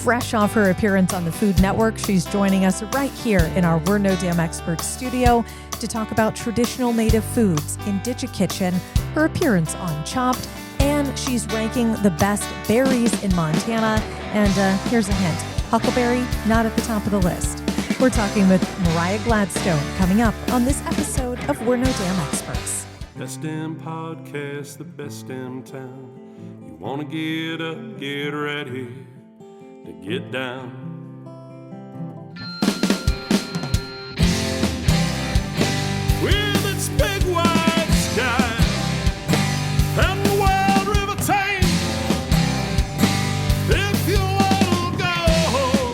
Fresh off her appearance on the Food Network, she's joining us right here in our We're No Damn Experts studio to talk about traditional native foods, Indigikitchen, her appearance on Chopped, and she's ranking the best berries in Montana. And here's a hint, huckleberry, not at the top of the list. We're talking with Mariah Gladstone coming up on this episode of We're No Damn Experts. Best damn podcast, the best damn town. You want to get up, get ready to get down. With its big wide sky and the wild river Thames, if you want to go,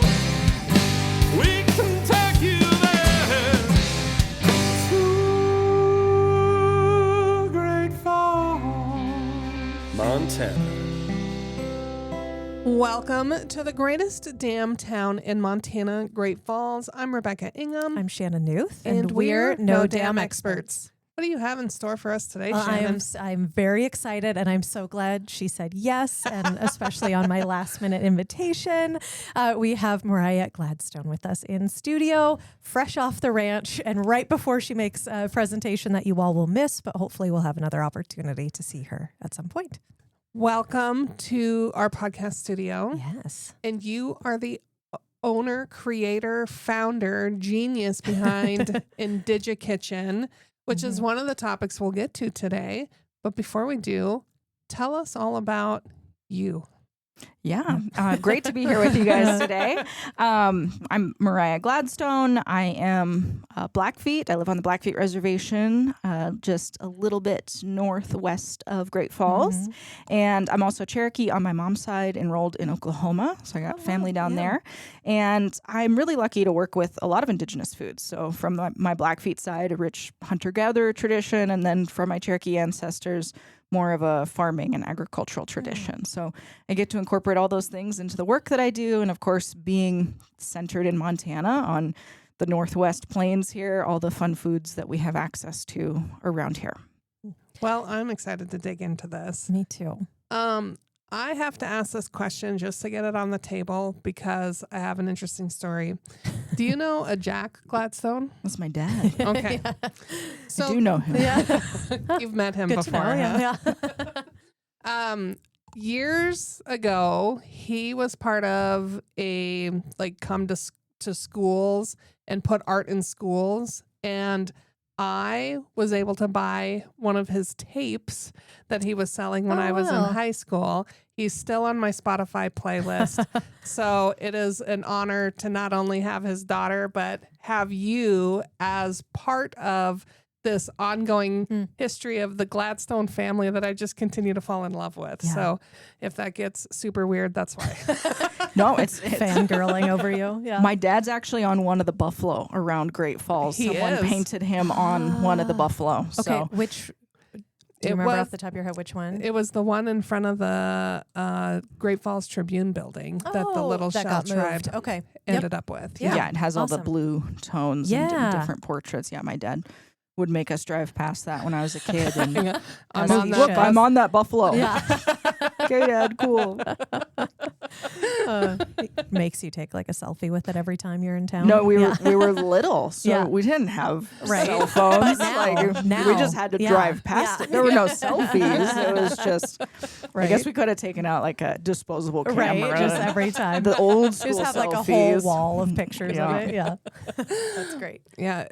we can take you there to Great Falls, Montana. Welcome to the greatest damn town in Montana, Great Falls. I'm Rebecca Ingham. I'm Shannon Newth, and we're No Damn Experts. What do you have in store for us today, Shannon? I'm very excited, and I'm so glad she said yes, and especially on my last-minute invitation. We have Mariah Gladstone with us in studio, fresh off the ranch, and right before she makes a presentation that you all will miss, but hopefully we'll have another opportunity to see her at some point. Welcome to our podcast studio. Yes. And you are the owner, creator, founder, genius behind Indigikitchen, which is one of the topics we'll get to today. But before we do, tell us all about you. Yeah, great to be here with you guys today. I'm Mariah Gladstone. I am Blackfeet. I live on the Blackfeet Reservation, just a little bit northwest of Great Falls. And I'm also Cherokee on my mom's side, enrolled in Oklahoma. So I got family down there. And I'm really lucky to work with a lot of Indigenous foods. So from my Blackfeet side, a rich hunter-gatherer tradition, and then from my Cherokee ancestors, more of a farming and agricultural tradition. So I get to incorporate all those things into the work that I do. And of course, being centered in Montana on the Northwest Plains here, all the fun foods that we have access to around here. Well, I'm excited to dig into this. Me too. I have to ask this question just to get it on the table because I have an interesting story. Do you know a Jack Gladstone? That's my dad. Okay. So, I do know him. Yeah. You've met him Good before. to know, Yeah. Years ago, he was part of a come to schools and put art in schools, and I was able to buy one of his tapes that he was selling when I was in high school. He's still on my Spotify playlist. So it is an honor to not only have his daughter, but have you as part of this ongoing history of the Gladstone family that I just continue to fall in love with. Yeah. So if that gets super weird, that's why. No, it's fangirling over you. Yeah. My dad's actually on one of the buffalo around Great Falls. Someone painted him on one of the buffalo. Okay, So. Do you remember off the top of your head which one? It was the one in front of the Great Falls Tribune building that the Little Shell Tribe ended up with. Yeah, it has all the blue tones and different portraits. Yeah, my dad would make us drive past that when I was a kid. And I'm on that buffalo. Yeah. Okay, Dad, cool. Makes you take like a selfie with it every time you're in town. No, we were little, so we didn't have cell phones. We just had to drive past it. There were no selfies. It was just. I guess we could have taken out like a disposable camera, just every time. The old school just have selfies. Like a whole wall of pictures of it. Yeah, that's great. Yeah.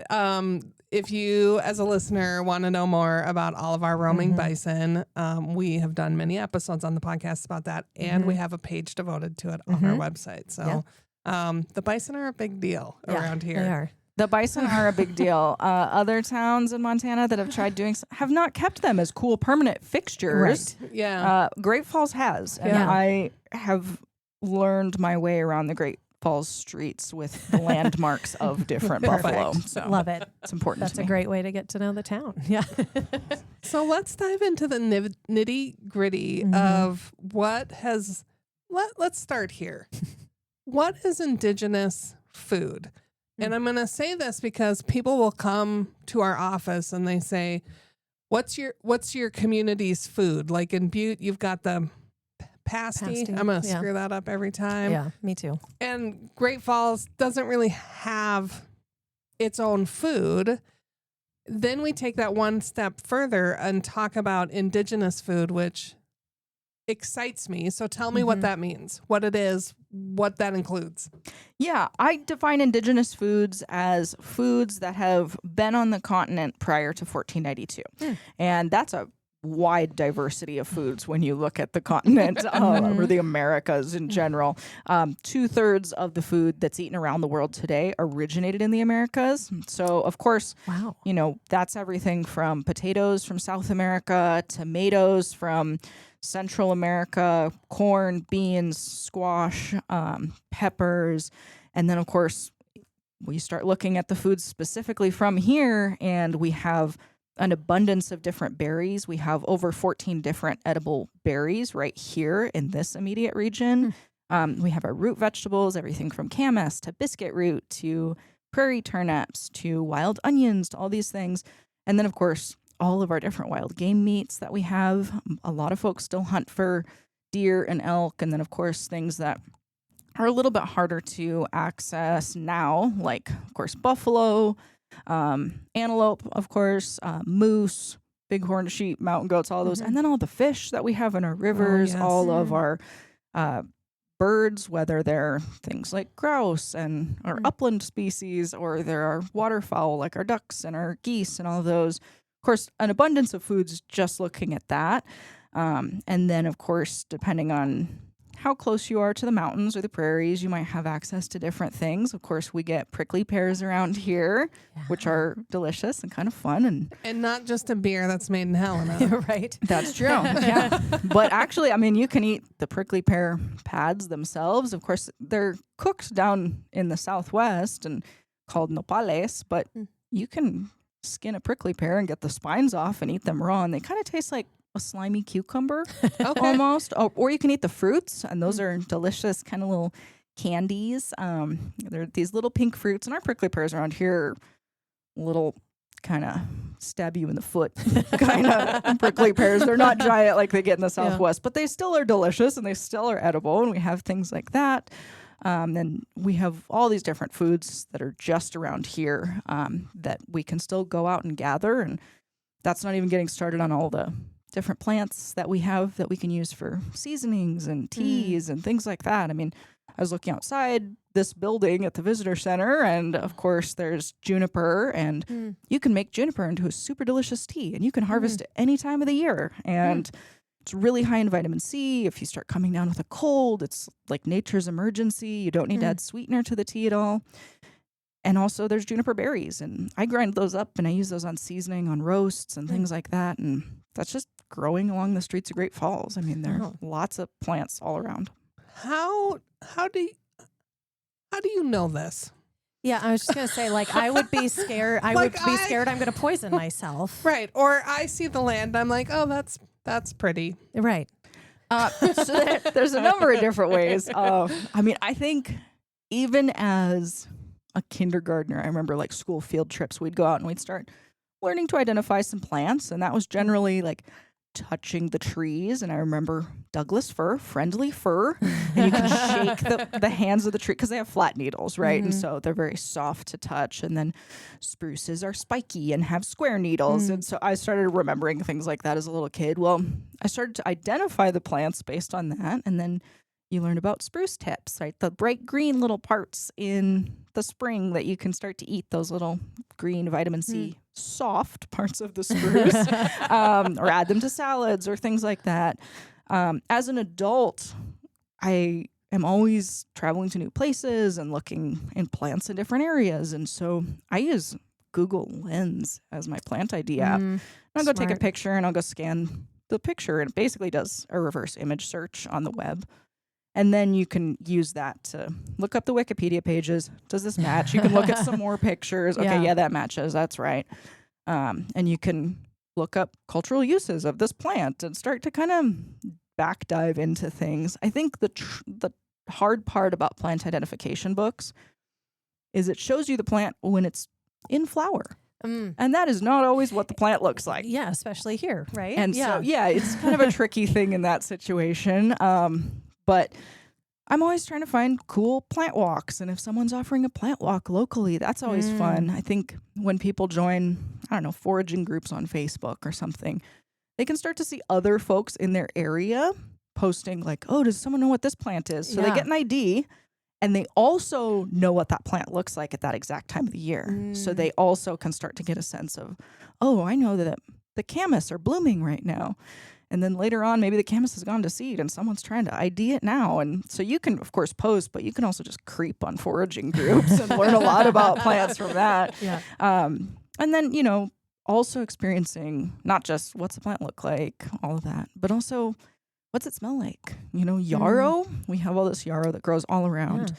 If you, as a listener, want to know more about all of our roaming bison, we have done many episodes on the podcast about that, and we have a page devoted to it on our website. So the bison are a big deal around here. They are. The bison are a big deal. Other towns in Montana that have tried doing have not kept them as cool permanent fixtures. Right. Yeah. Great Falls has, and I have learned my way around the Great Falls streets with the landmarks of different buffalo. So love it. It's important. That's to a me. great way to get to know the town. Yeah. So let's dive into the nitty gritty of what has. Let's start here. What is Indigenous food? And I'm going to say this because people will come to our office and they say, what's your community's food? Like in Butte, you've got the Pasty. I'm going to yeah. screw that up every time. Yeah, me too. And Great Falls doesn't really have its own food. Then we take that one step further and talk about indigenous food, which excites me. So tell me what that means, what it is, what that includes. Yeah, I define indigenous foods as foods that have been on the continent prior to 1492. And that's a wide diversity of foods when you look at the continent or the Americas in general. 2/3 of the food that's eaten around the world today originated in the Americas. So, of course, Wow. you know, that's everything from potatoes from South America, tomatoes from Central America, corn, beans, squash, peppers. And then, of course, we start looking at the foods specifically from here, and we have an abundance of different berries. We have over 14 different edible berries right here in this immediate region. We have our root vegetables, everything from camas to biscuit root to prairie turnips to wild onions to all these things. And then, of course, all of our different wild game meats that we have. A lot of folks still hunt for deer and elk. And then, of course, things that are a little bit harder to access now, like, of course, buffalo, antelope, of course, moose, bighorn sheep, mountain goats, all those. And then all the fish that we have in our rivers, all of our birds, whether they're things like grouse and our upland species, or there are waterfowl like our ducks and our geese and all those. Of course, an abundance of foods just looking at that. And then, of course, depending on how close you are to the mountains or the prairies, you might have access to different things. Of course, we get prickly pears around here, which are delicious and kind of fun. And not just a beer that's made in Helena. Right. That's true. Yeah. But actually, I mean, you can eat the prickly pear pads themselves. Of course, they're cooked down in the Southwest and called nopales, but you can skin a prickly pear and get the spines off and eat them raw. And they kind of taste like a slimy cucumber almost. Or you can eat the fruits, and those are delicious kind of little candies. They're these little pink fruits, and our prickly pears around here are little kind of stab you in the foot kind of prickly pears. They're not giant like they get in the Southwest, but they still are delicious and they still are edible, and we have things like that. And we have all these different foods that are just around here that we can still go out and gather, and that's not even getting started on all the different plants that we have that we can use for seasonings and teas and things like that. I mean, I was looking outside this building at the visitor center, and of course there's juniper, and you can make juniper into a super delicious tea, and you can harvest it any time of the year. And it's really high in vitamin C. If you start coming down with a cold, it's like nature's emergency. You don't need to add sweetener to the tea at all. And also there's juniper berries, and I grind those up and I use those on seasoning, on roasts and things like that. And that's just growing along the streets of Great Falls. I mean, there are lots of plants all around. How do you know this? Yeah, I was just gonna say, like, I would be scared. I would be scared I'm gonna poison myself. Right. Or I see the land, I'm like, oh, that's pretty. Right. So there's a number of different ways. I mean, I think even as a kindergartner, I remember like school field trips, we'd go out and we'd start learning to identify some plants, and that was generally like touching the trees. And I remember Douglas fir, friendly fir, and you can shake the hands of the tree because they have flat needles, right? And so they're very soft to touch. And then spruces are spiky and have square needles. And so I started remembering things like that as a little kid. Well, I started to identify the plants based on that, and then you learn about spruce tips, right? The bright green little parts in the spring that you can start to eat, those little green vitamin C soft parts of the spruce, or add them to salads or things like that. As an adult, I am always traveling to new places and looking in plants in different areas. And so I use Google Lens as my plant ID app. And I'll go take a picture and I'll go scan the picture, and it basically does a reverse image search on the web. And then you can use that to look up the Wikipedia pages. Does this match? You can look at some more pictures. Okay, yeah, that matches. That's right. And you can look up cultural uses of this plant and start to kind of back dive into things. I think the hard part about plant identification books is it shows you the plant when it's in flower. And that is not always what the plant looks like. Yeah, especially here, right? And so, it's kind of a tricky thing in that situation. But I'm always trying to find cool plant walks. And if someone's offering a plant walk locally, that's always fun. I think when people join, foraging groups on Facebook or something, they can start to see other folks in their area posting like, oh, does someone know what this plant is? So they get an ID. And they also know what that plant looks like at that exact time of the year. So they also can start to get a sense of, oh, I know that the camas are blooming right now. And then later on, maybe the camas has gone to seed and someone's trying to ID it now. And so you can, of course, post, but you can also just creep on foraging groups and learn a lot about plants from that. Yeah. And then, also experiencing not just what's the plant look like, all of that, but also what's it smell like? Yarrow. We have all this yarrow that grows all around.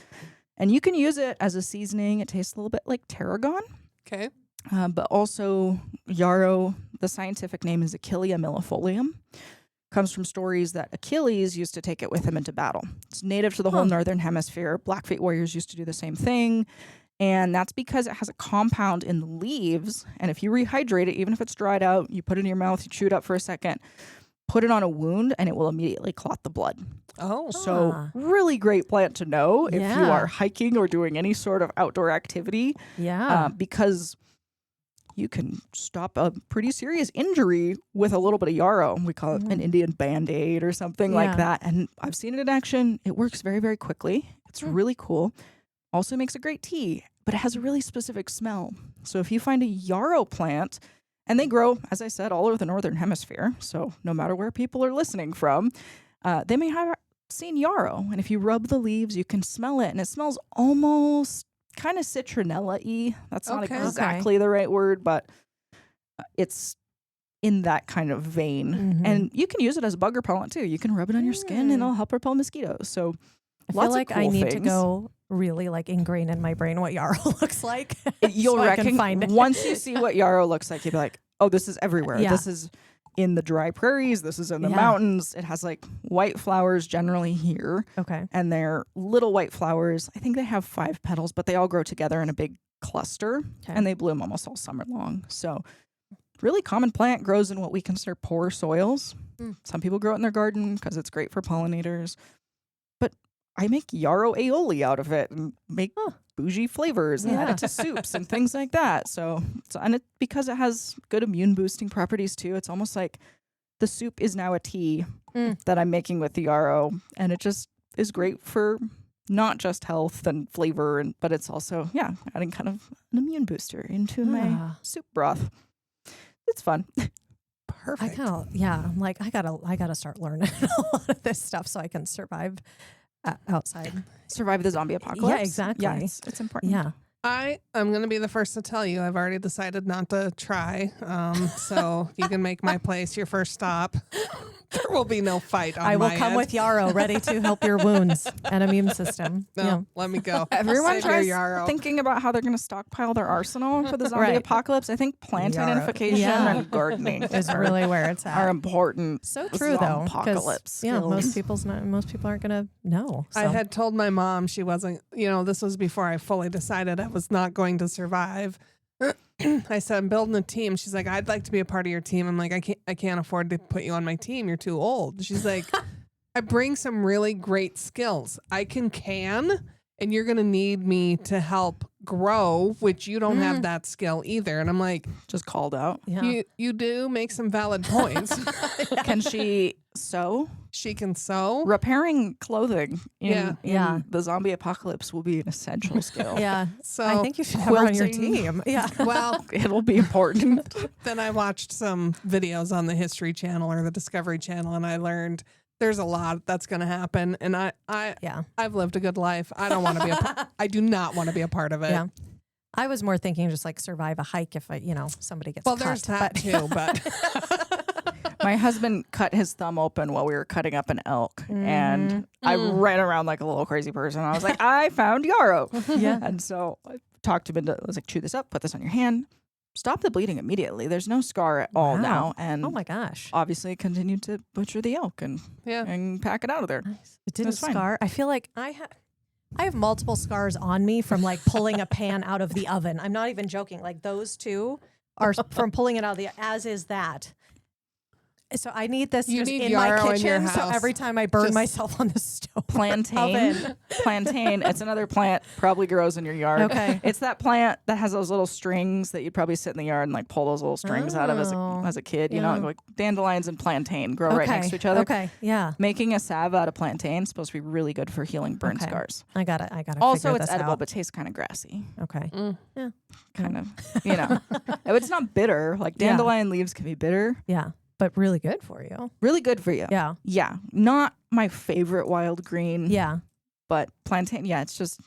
And you can use it as a seasoning. It tastes a little bit like tarragon. Okay. But also yarrow, the scientific name is Achillea millefolium. Comes from stories that Achilles used to take it with him into battle. It's native to the whole northern hemisphere. Blackfeet warriors used to do the same thing. And that's because it has a compound in the leaves. And if you rehydrate it, even if it's dried out, you put it in your mouth, you chew it up for a second, put it on a wound, and it will immediately clot the blood. Oh. So really great plant to know if you are hiking or doing any sort of outdoor activity. Yeah. Because you can stop a pretty serious injury with a little bit of yarrow. We call it an Indian Band-Aid or something like that. And I've seen it in action. It works very, very quickly. It's really cool. Also makes a great tea, but it has a really specific smell. So if you find a yarrow plant, and they grow, as I said, all over the northern hemisphere, so no matter where people are listening from, they may have seen yarrow. And if you rub the leaves, you can smell it, and it smells almost kind of citronella-y. That's not exactly the right word, but it's in that kind of vein. And you can use it as a bug repellent, too. You can rub it on your skin, and it'll help repel mosquitoes. So I feel like I need to go really ingrain in my brain what yarrow looks like. You'll so find it. Once you see what yarrow looks like, you'll be like, oh, this is everywhere. Yeah. This is in the dry prairies. This is in the mountains. It has white flowers generally here. Okay. And they're little white flowers. I think they have 5 petals, but they all grow together in a big cluster and they bloom almost all summer long. So really common plant, grows in what we consider poor soils. Some people grow it in their garden because it's great for pollinators. But I make yarrow aioli out of it and make bougie flavors and add it to soups and things like that. So and it because it has good immune boosting properties too. It's almost like the soup is now a tea that I'm making with the yarrow, and it just is great for not just health and flavor, but it's also adding kind of an immune booster into my soup broth. It's fun. Perfect. I'm like, I gotta start learning a lot of this stuff so I can survive outside. Survive the zombie apocalypse. Yeah, exactly. Yeah, it's important. Yeah. I'm going to be the first to tell you, I've already decided not to try. So you can make my place your first stop. There will be no fight on my end. I will come with yarrow ready to help your wounds and immune system. No, let me go. Everyone Save your tries yarrow. thinking about how they're going to stockpile their arsenal for the zombie apocalypse. I think plant Yarrow. identification and gardening is really where it's at. are important. So true though, apocalypse. most people aren't gonna know. So. I had told my mom she wasn't, this was before I fully decided I was not going to survive. I said, I'm building a team. She's like, I'd like to be a part of your team. I'm like, I can't afford to put you on my team. You're too old. She's like, I bring some really great skills. I can, and you're going to need me to help grow, which you don't have that skill either. And I'm like, just called out. Yeah. You do make some valid points. Can she sew? She can sew. Repairing clothing in Yeah. the zombie apocalypse will be an essential skill. Yeah. So I think you should have her on your quilting. team. Yeah. Well, It'll be important. then I watched some videos on the History Channel or the Discovery Channel, and I learned there's a lot that's going to happen. And I've lived a good life. I don't want to be I do not want to be a part of it. Yeah. I was more thinking just survive a hike if somebody gets cut. There's that too, but My husband cut his thumb open while we were cutting up an elk, and I ran around like a little crazy person. I was like, I found yarrow. Yeah. And so I talked him into, I was like, chew this up, put this on your hand, stop the bleeding immediately. There's no scar at all now. And oh my gosh. obviously continued to butcher the elk and pack it out of there. Nice. It didn't That's fine. scar. I feel like I have multiple scars on me from pulling a pan out of the oven. I'm not even joking. Those two, or from pulling it out of the, as is that. So I need this You just need in my yarrow in kitchen. your So house. every time I burn Just- myself on the stove. Plantain. Oven. Plantain. It's another plant, probably grows in your yard. Okay. It's that plant that has those little strings that you'd probably sit in the yard and like pull those little strings out of Oh. as a kid. You Yeah. know, like dandelions and plantain grow right next to each other. Okay. Yeah. Making a salve out of plantain is supposed to be really good for healing burn Okay. scars. I got it. Also, figure it's this edible, out. but tastes kind of grassy. Okay. Kind of, you know. It's not bitter. Like Yeah. dandelion leaves can be bitter. Yeah. But really good for you. Really good for you. Yeah. Yeah. Not my favorite wild green. Yeah. But plantain, yeah, it's just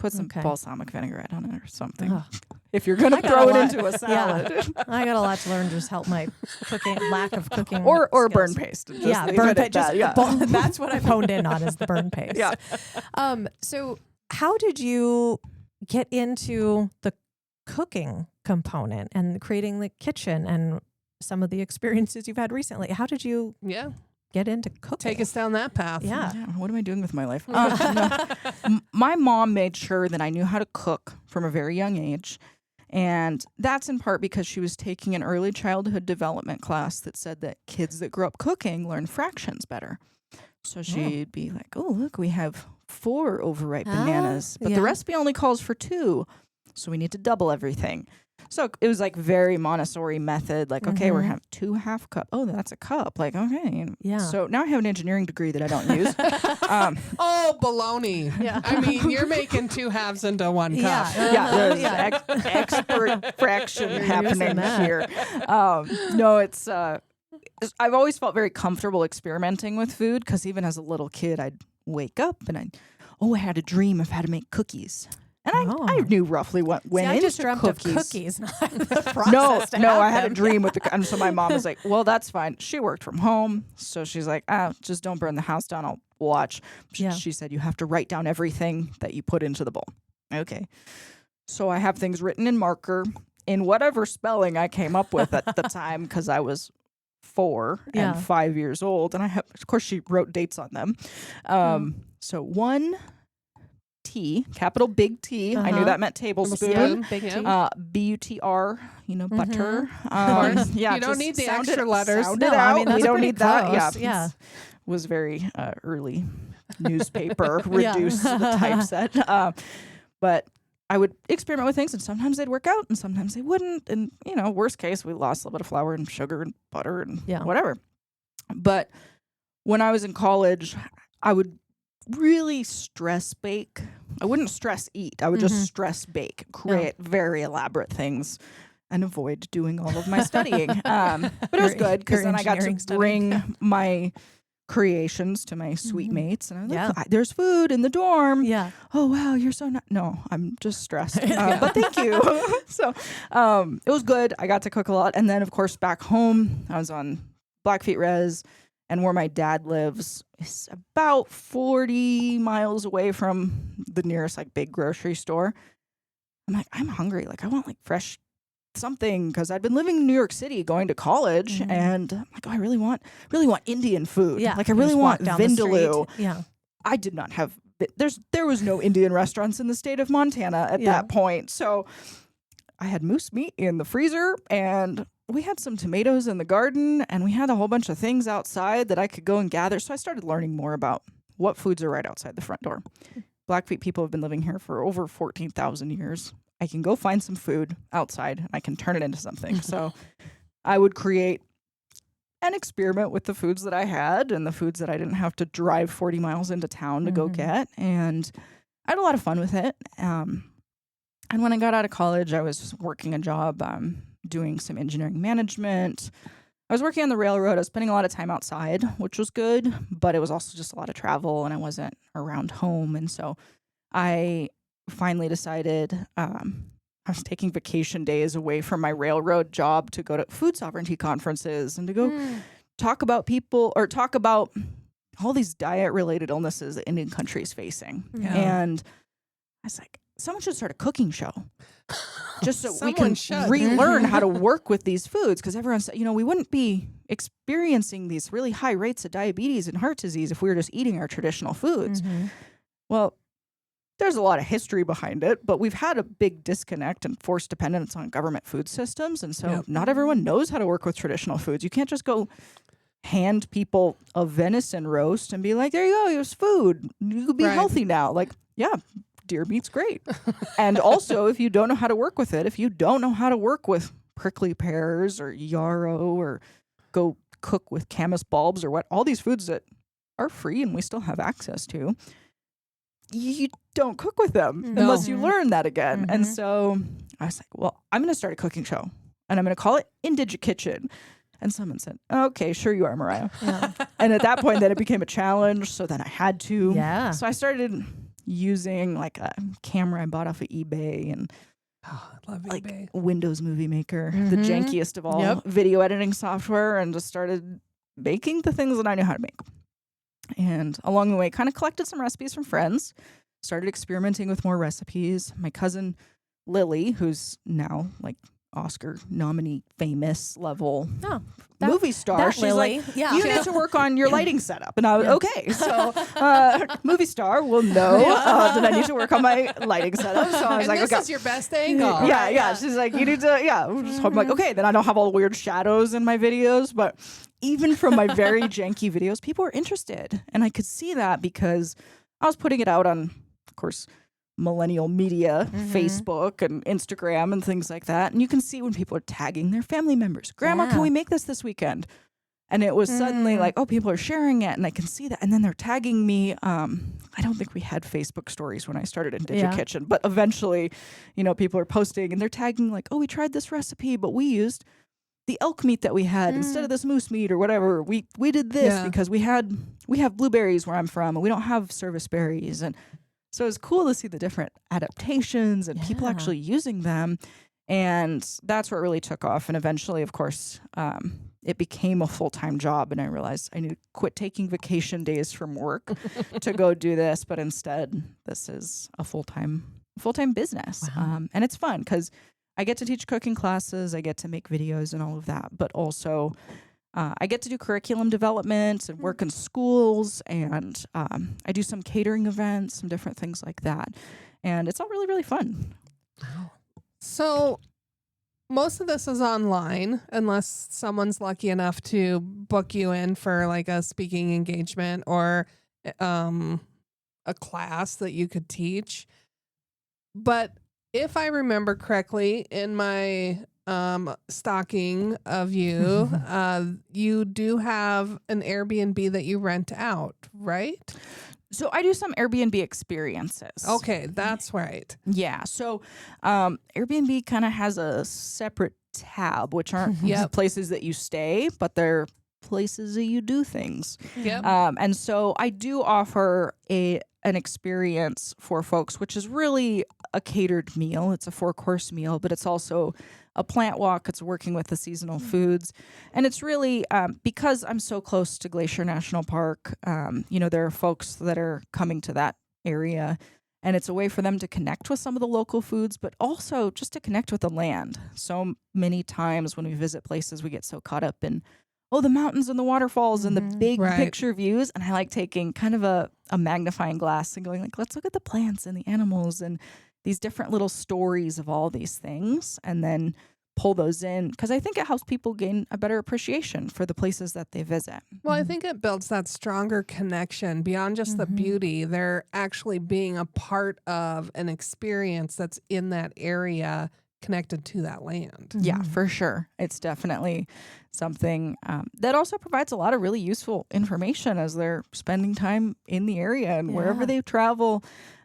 put some Okay. balsamic vinaigrette on it or something. Ugh. If you're going I to got throw a it lot. into a salad. I got a lot to learn. Just help my cooking, lack of cooking. Or skills. burn paste. Just Yeah, leave burn it at paste. that, yeah. That's what I've honed in on is the burn paste. Yeah. So how did you get into the cooking component and creating the kitchen and some of the experiences you've had recently? How did you Yeah. get into cooking? Take us down that path. Yeah. Yeah, what am I doing with my life? My mom made sure that I knew how to cook from a very young age. And that's in part because she was taking an early childhood development class that said that kids that grow up cooking learn fractions better. So she'd be like, oh, look, we have 4 overripe bananas, but yeah. the recipe only calls for 2. So we need to double everything. So it was like very Montessori method. Like, okay, we're having 2 half cup. Oh, that's a cup. Like, okay. Yeah. So now I have an engineering degree that I don't use. Oh, baloney. Yeah. I mean, you're making 2 halves into 1 cup. Yeah, there's Yeah. expert fraction You're happening using that. here. No, it's I've always felt very comfortable experimenting with food because even as a little kid, I'd wake up and I had a dream of how to make cookies. And I knew roughly what went See, I into just dreamt cookies. of cookies, not the process to No, have I had a them. dream with the, and so my mom was like, well, that's fine. She worked from home. So she's like, just don't burn the house down. I'll watch. Yeah. She said, you have to write down everything that you put into the bowl. Okay. So I have things written in marker in whatever spelling I came up with at the time because I was 4 Yeah. and 5 years old. And of course, she wrote dates on them. So 1 T, capital big T. I knew that meant tablespoon. Big Yep. T. BUTR, butter. You don't need the extra letters. Sound No, it I out. mean, that's we don't pretty need that. close. Yeah. Yeah. Was very early newspaper reduced to the typeset. But I would experiment with things and sometimes they'd work out and sometimes they wouldn't. And, worst case, we lost a little bit of flour and sugar and butter and whatever. But when I was in college, I would really stress bake. I wouldn't stress eat. I would just stress bake, create very elaborate things and avoid doing all of my studying. But it was good because then I got to bring my creations to my suite mates and I was like, there's food in the dorm. Yeah. Oh, wow, you're so no, I'm just stressed. But thank you. So it was good. I got to cook a lot. And then, of course, back home, I was on Blackfeet Res. And where my dad lives is about 40 miles away from the nearest big grocery store. I'm like, I'm hungry. Like, I want fresh something because I'd been living in New York City going to college. And I'm like, oh, I really want Indian food. Yeah. Like, I really want down the vindaloo. street. Yeah. I did not have, there was no Indian restaurants in the state of Montana at that point. So I had moose meat in the freezer and we had some tomatoes in the garden and we had a whole bunch of things outside that I could go and gather. So I started learning more about what foods are right outside the front door. Blackfeet people have been living here for over 14,000 years. I can go find some food outside and I can turn it into something. So I would create an experiment with the foods that I had and the foods that I didn't have to drive 40 miles into town to go get. And I had a lot of fun with it. And when I got out of college, I was working a job doing some engineering management. I was working on the railroad. I was spending a lot of time outside, which was good, but it was also just a lot of travel and I wasn't around home. And so I finally decided I was taking vacation days away from my railroad job to go to food sovereignty conferences and to go talk about all these diet-related illnesses that Indian country is facing. Yeah. And I was like, someone should start a cooking show. Just so we Someone can should. relearn how to work with these foods. Because everyone said, we wouldn't be experiencing these really high rates of diabetes and heart disease if we were just eating our traditional foods. Well, there's a lot of history behind it, but we've had a big disconnect and forced dependence on government food systems. And so not everyone knows how to work with traditional foods. You can't just go hand people a venison roast and be like, there you go, here's food. You could be healthy now. Like, yeah, deer meat's great. And also, if you don't know how to work with it, if you don't know how to work with prickly pears or yarrow or go cook with camas bulbs or what, all these foods that are free and we still have access to, you don't cook with them unless you learn that again. And so I was like, well, I'm going to start a cooking show and I'm going to call it Indigikitchen. And someone said, okay, sure you are, Mariah. Yeah. And at that point, then it became a challenge. So then I had to. Yeah. So I started using like a camera I bought off of eBay and I love like eBay. Windows Movie Maker, the jankiest of all video editing software, and just started making the things that I knew how to make. And along the way, kind of collected some recipes from friends, started experimenting with more recipes. My cousin Lily, who's now like Oscar nominee famous level movie star. She's Lily. Like, you need to work on your lighting setup. And I was, okay. So movie star will know that I need to work on my lighting setup. So I was like, this is your best angle. Yeah. She's like, you need to, I'm like, okay, then I don't have all the weird shadows in my videos. But even from my very janky videos, people were interested. And I could see that because I was putting it out on, of course, millennial media, Facebook and Instagram and things like that. And you can see when people are tagging their family members. Grandma, can we make this weekend? And it was suddenly like, oh, people are sharing it. And I can see that. And then they're tagging me. I don't think we had Facebook stories when I started Indigikitchen, but eventually, people are posting and they're tagging like, oh, we tried this recipe, but we used the elk meat that we had instead of this moose meat or whatever. We did this because we have blueberries where I'm from and we don't have service berries. And so it's cool to see the different adaptations and people actually using them. And that's what really took off. And eventually, of course, it became a full-time job. And I realized I need to quit taking vacation days from work to go do this. But instead, this is a full-time business. Wow. And it's fun because I get to teach cooking classes. I get to make videos and all of that. But also I get to do curriculum development and work in schools, and I do some catering events, some different things like that. And it's all really, really fun. Wow. So most of this is online, unless someone's lucky enough to book you in for like a speaking engagement or a class that you could teach. But if I remember correctly, in my stalking of you, you do have an Airbnb that you rent out, right? So I do some Airbnb experiences. Okay, that's right. Yeah. So Airbnb kind of has a separate tab, which aren't places that you stay, but they're places that you do things. Yep. And so I do offer an experience for folks, which is really a catered meal. It's a 4-course meal, but it's also a plant walk. It's working with the seasonal foods. And it's really, because I'm so close to Glacier National Park, there are folks that are coming to that area. And it's a way for them to connect with some of the local foods, but also just to connect with the land. So many times when we visit places, we get so caught up in, the mountains and the waterfalls and the big picture views. And I like taking kind of a magnifying glass and going like, let's look at the plants and the animals and these different little stories of all these things, and then pull those in, because I think it helps people gain a better appreciation for the places that they visit. Well, I think it builds that stronger connection beyond just the beauty. They're actually being a part of an experience that's in that area connected to that land. Yeah, for sure. It's definitely something that also provides a lot of really useful information as they're spending time in the area and wherever they travel.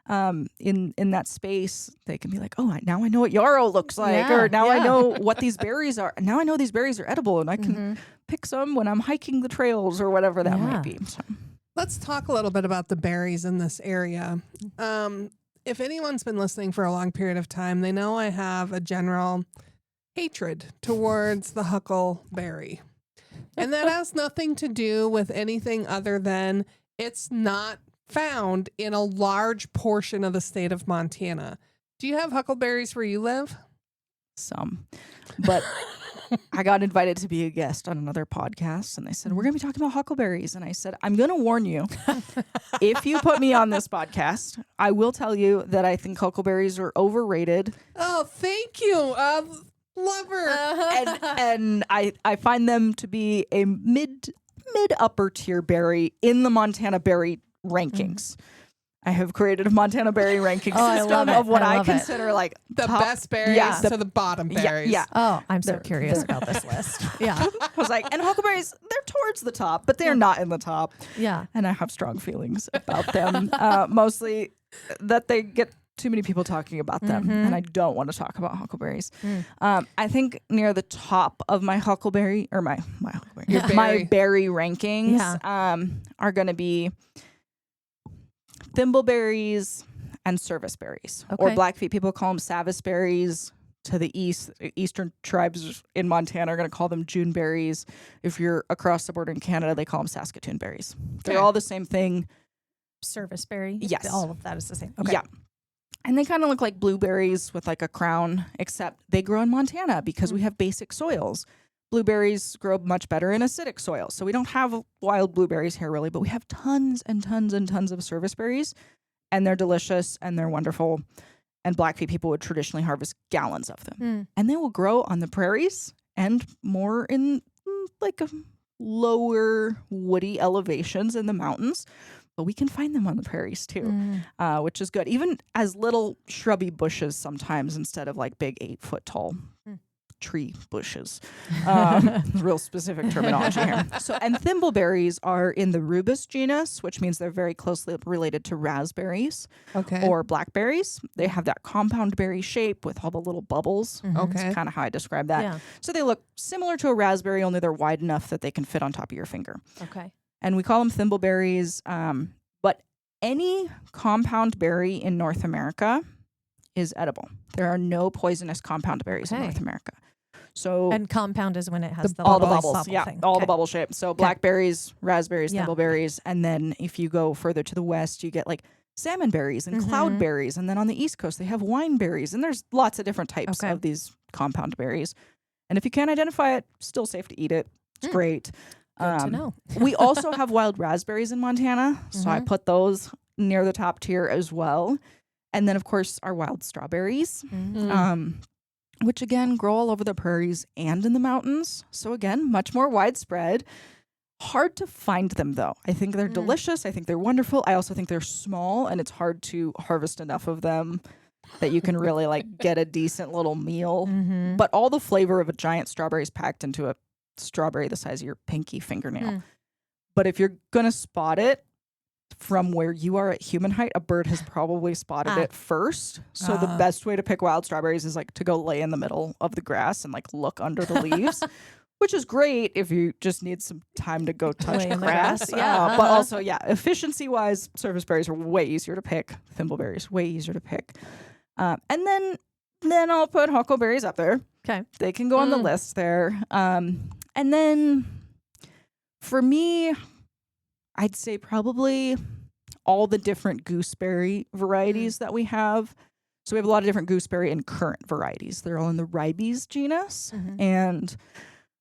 In that space, they can be like, oh, now I know what yarrow looks like, or now I know what these berries are. Now I know these berries are edible, and I can pick some when I'm hiking the trails or whatever that might be. So. Let's talk a little bit about the berries in this area. If anyone's been listening for a long period of time, they know I have a general hatred towards the huckleberry. And that has nothing to do with anything other than it's not found in a large portion of the state of Montana. Do you have huckleberries where you live? Some, but I got invited to be a guest on another podcast, and they said, we're going to be talking about huckleberries. And I said, I'm going to warn you, if you put me on this podcast, I will tell you that I think huckleberries are overrated. Oh, thank you. Love her. And I find them to be a mid upper tier berry in the Montana berry rankings. I have created a Montana berry ranking system of what I consider like the top, best berries to the bottom berries. Yeah. Oh, I'm so curious about this list. Yeah. I was like, and huckleberries, they're towards the top, but they're not in the top. Yeah. And I have strong feelings about them. Mostly that they get too many people talking about them, and I don't want to talk about huckleberries. I think near the top of my huckleberry or my berry rankings are going to be thimbleberries and serviceberries, or Blackfeet people call them savisberries. To the east, eastern tribes in Montana are going to call them Juneberries. If you're across the border in Canada, they call them Saskatoon berries. They're all the same thing. Serviceberry. Yes, all of that is the same. Okay. Yeah. And they kind of look like blueberries with like a crown, except they grow in Montana because we have basic soils. Blueberries grow much better in acidic soil. So we don't have wild blueberries here really, but we have tons and tons and tons of serviceberries, and they're delicious and they're wonderful. And Blackfeet people would traditionally harvest gallons of them. And they will grow on the prairies and more in like lower woody elevations in the mountains. But we can find them on the prairies too, which is good. Even as little shrubby bushes sometimes instead of like big 8-foot tall tree bushes. Real specific terminology here. And thimbleberries are in the rubus genus, which means they're very closely related to raspberries or blackberries. They have that compound berry shape with all the little bubbles. That's kind of how I describe that. Yeah. So they look similar to a raspberry, only they're wide enough that they can fit on top of your finger. Okay. And we call them thimbleberries. But any compound berry in North America is edible. There are no poisonous compound berries in North America. So and compound is when it has all the bubbles, thing. All the bubble shape. So blackberries, raspberries, thimbleberries, and then if you go further to the west, you get like salmon berries and cloudberries, and then on the East Coast they have wine berries, and there's lots of different types of these compound berries. And if you can't identify it, still safe to eat it. It's great. Good to know. We also have wild raspberries in Montana, so I put those near the top tier as well. And then, of course, our wild strawberries, which, again, grow all over the prairies and in the mountains. So, again, much more widespread. Hard to find them, though. I think they're delicious. I think they're wonderful. I also think they're small, and it's hard to harvest enough of them that you can really, like, get a decent little meal. But all the flavor of a giant strawberry is packed into a strawberry the size of your pinky fingernail. But if you're going to spot it, from where you are at human height, a bird has probably spotted it first. So the best way to pick wild strawberries is like to go lay in the middle of the grass and like look under the leaves, which is great if you just need some time to go touch grass. But also, efficiency wise, serviceberries are way easier to pick. Thimbleberries, way easier to pick. And then I'll put huckleberries up there. Okay. They can go on the list there. And then for me, I'd say probably all the different gooseberry varieties that we have. So we have a lot of different gooseberry and currant varieties. They're all in the ribes genus. And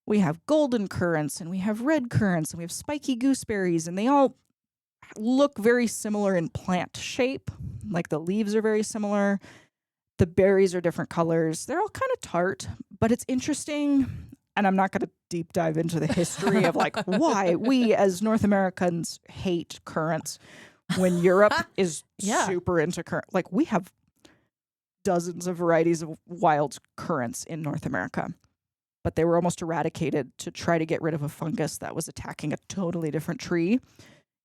we have golden currants and we have red currants and we have spiky gooseberries, and they all look very similar in plant shape. Like the leaves are very similar. The berries are different colors. They're all kind of tart, but it's interesting. And I'm not going to deep dive into the history of like why we as North Americans hate currants when Europe is super into currant. Like we have dozens of varieties of wild currants in North America, but they were almost eradicated to try to get rid of a fungus that was attacking a totally different tree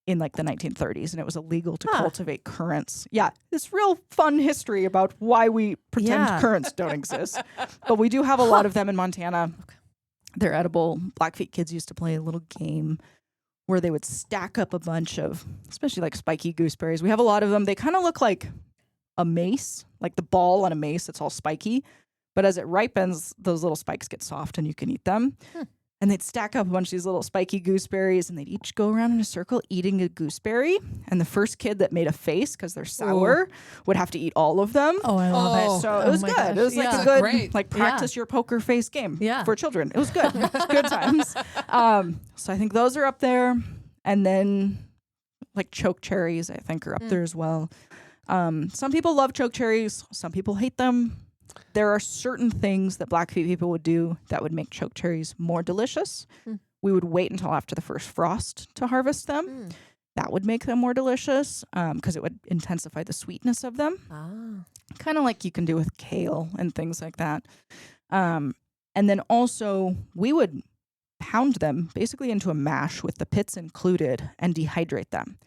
in like the 1930s, and it was illegal to cultivate currants. Yeah, this real fun history about why we pretend currants don't exist. But we do have a lot of them in Montana. They're edible. Blackfeet kids used to play a little game where they would stack up a bunch of, especially like spiky gooseberries. We have a lot of them. They kind of look like a mace, like the ball on a mace. It's all spiky. But as it ripens, those little spikes get soft and you can eat them. And they'd stack up a bunch of these little spiky gooseberries, and they'd each go around in a circle eating a gooseberry. And the first kid that made a face because they're sour would have to eat all of them. Oh, I love it. So it was my good. gosh. It was like Yeah. a good, Great. like practice your poker face game Yeah. for children. It was good. It was good times. So I think those are up there. And then like choke cherries, I think, are up there as well. Some people love choke cherries. Some people hate them. There are certain things that Blackfeet people would do that would make choke cherries more delicious. We would wait until after the first frost to harvest them. That would make them more delicious because it would intensify the sweetness of them. Kind of like you can do with kale and things like that. And then also we would pound them basically into a mash with the pits included and dehydrate them.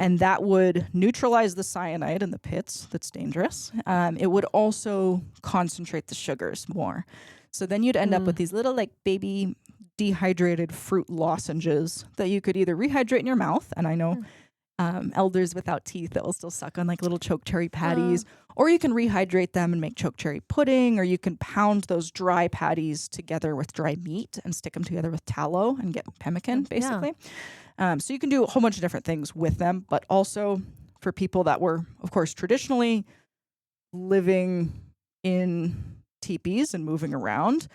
And that would neutralize the cyanide in the pits. That's dangerous. It would also concentrate the sugars more. So then you'd end up with these little like baby dehydrated fruit lozenges that you could either rehydrate in your mouth. And I know elders without teeth that will still suck on like little choke cherry patties. Or you can rehydrate them and make choke cherry pudding. Or you can pound those dry patties together with dry meat and stick them together with tallow and get pemmican, basically. So you can do a whole bunch of different things with them, but also for people that were, of course, traditionally living in teepees and moving around,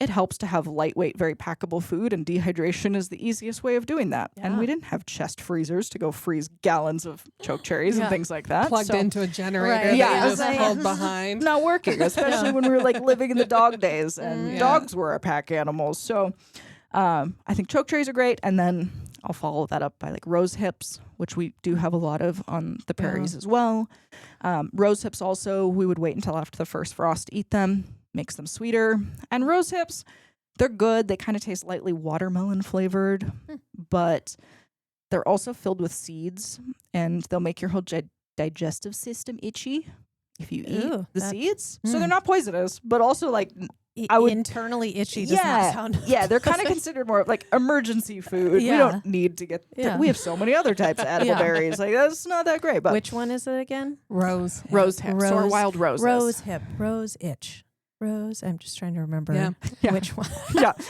it helps to have lightweight, very packable food, and dehydration is the easiest way of doing that. And we didn't have chest freezers to go freeze gallons of choke cherries and things like that. Plugged into a generator Right. that Yeah, you just pulled behind. Not working, especially when we were like living in the dog days and dogs were our pack animals. So I think choke cherries are great. And then I'll follow that up by like rose hips, which we do have a lot of on the prairies as well. Rose hips also, we would wait until after the first frost to eat them. Makes them sweeter. And rose hips, they're good. They kind of taste lightly watermelon flavored, but they're also filled with seeds, and they'll make your whole digestive system itchy if you eat the seeds. So they're not poisonous, but also like I would internally itchy does not sound. Yeah, they're kind of considered more like emergency food. We don't need to get. We have so many other types of edible berries. Like that's not that great. But Which one is it again? Rose hips or wild roses. Rose hip, rose itch. Rose. I'm just trying to remember which one.